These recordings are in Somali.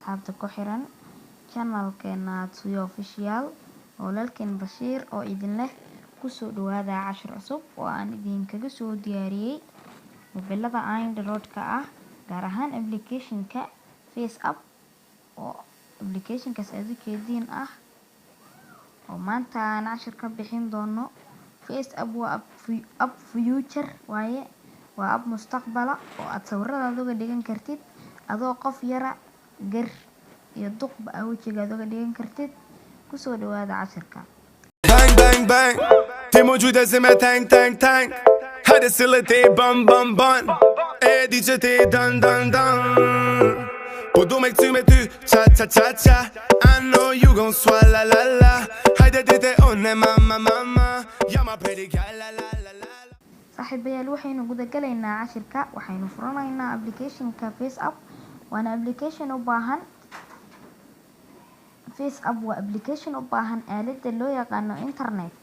asxaabta ku xiran channelkeena Tuyo Official oo lalkeen Bashiir oo idin leh kusoo dhawaada cashir cusub oo aan idinkaga soo diyaariyay mobilada Android-ka ah gaar ahaan application-ka FaceApp oo application-kaas adeegkeediin ah oo maanta aan cashir ka bixin doono. FaceApp waa app future waaye, waa app mustaqbala oo aad sawiradaada uga dhigan kartid adoo qof yara gar iyo duqba wajigaada uga dhigan kartid. kusoo dhawaada cashirka. Bang bang bang تي موجودة زي ما تانك تانك تانك هذا سلتي بام بام بام ايه دي جي تي دان دان دان قدومك tu mets tu cha cha cha cha I know you gon' swalla la la هيدا دي دي on mama mama يا ما pretty girl la la la la saaxiibayaal waxaynu guda galaynaa cashirka. waxaynu furanaynaa application-ka FaceApp. waana application u baahan FaceApp waa application u baahan aaladda loo yaqaano internet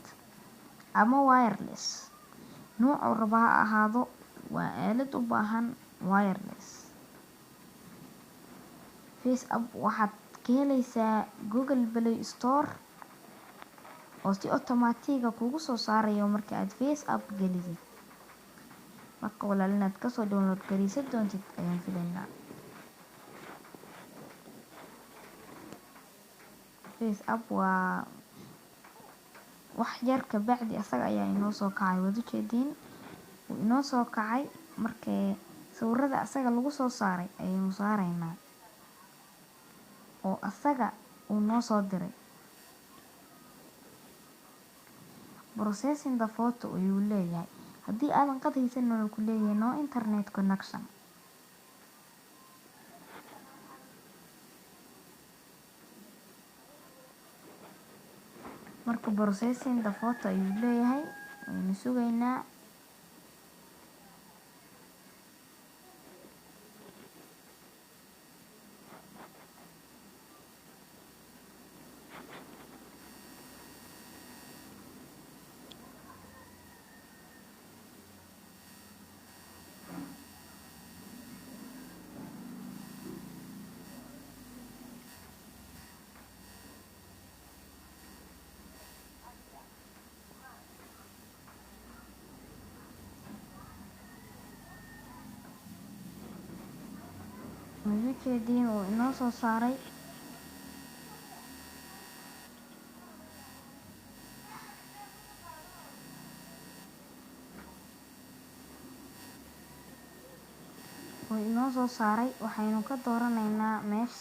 ama wireless. Nooca raba ha ahaado, waa aalad u baahan wireless. FaceApp waxaad ka helaysaa Google Play Store oo si automatic ah kugu soo saarayo marka aad FaceApp gelisid. marka walaal inaad kasoo download gareysan doontid ayaan filaynaa. FaceApp waa wax yar ka bacdi asaga ayaa inoo soo kacay. wada jeediin wuu inoo soo kacay. markii sawirada asaga lagu soo saaray ayaynu saaraynaa oo asaga uu noo soo diray. Processing the photo ayuu leeyahay. haddii aadan qad haysan wuxuu ku leeyahay no internet connection. marka processing the photo ayuu leeyahay, waynu sugaynaa. wada jeediin wuu inoo soo saaray. waxaynu ka dooranaynaa mesh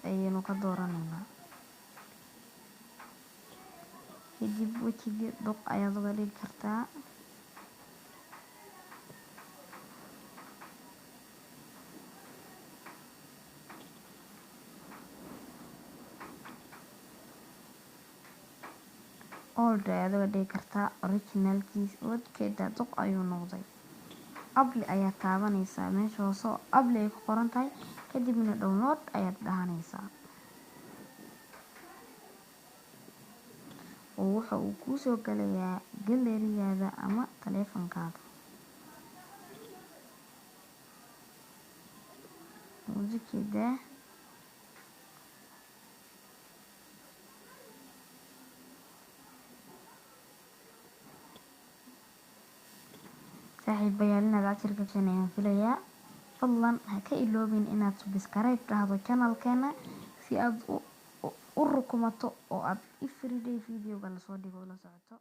ayaynu ka dooranaynaa. kadib wajiga duq ayaad uga dhigi kartaa. old ayaad uga dhigi kartaa. originalkiis wajgeeda duq ayuu noqday. apply ayaad taabanaysaa meesha hoose oo apply ay ku qoran tahay. kadibna download ayaad dhahanaysaa oo waxa uu kuu soo galayaa gallery-gaada ama taleefankaada. wajgeeda saaxiibayaal inaad cashirka ka ayaan filayaa. fadlan ha ka iloobin inaad subscribe dhahdo channelkeena si aad u rukumato oo aad everyday videoga lasoo dhigo la socoto.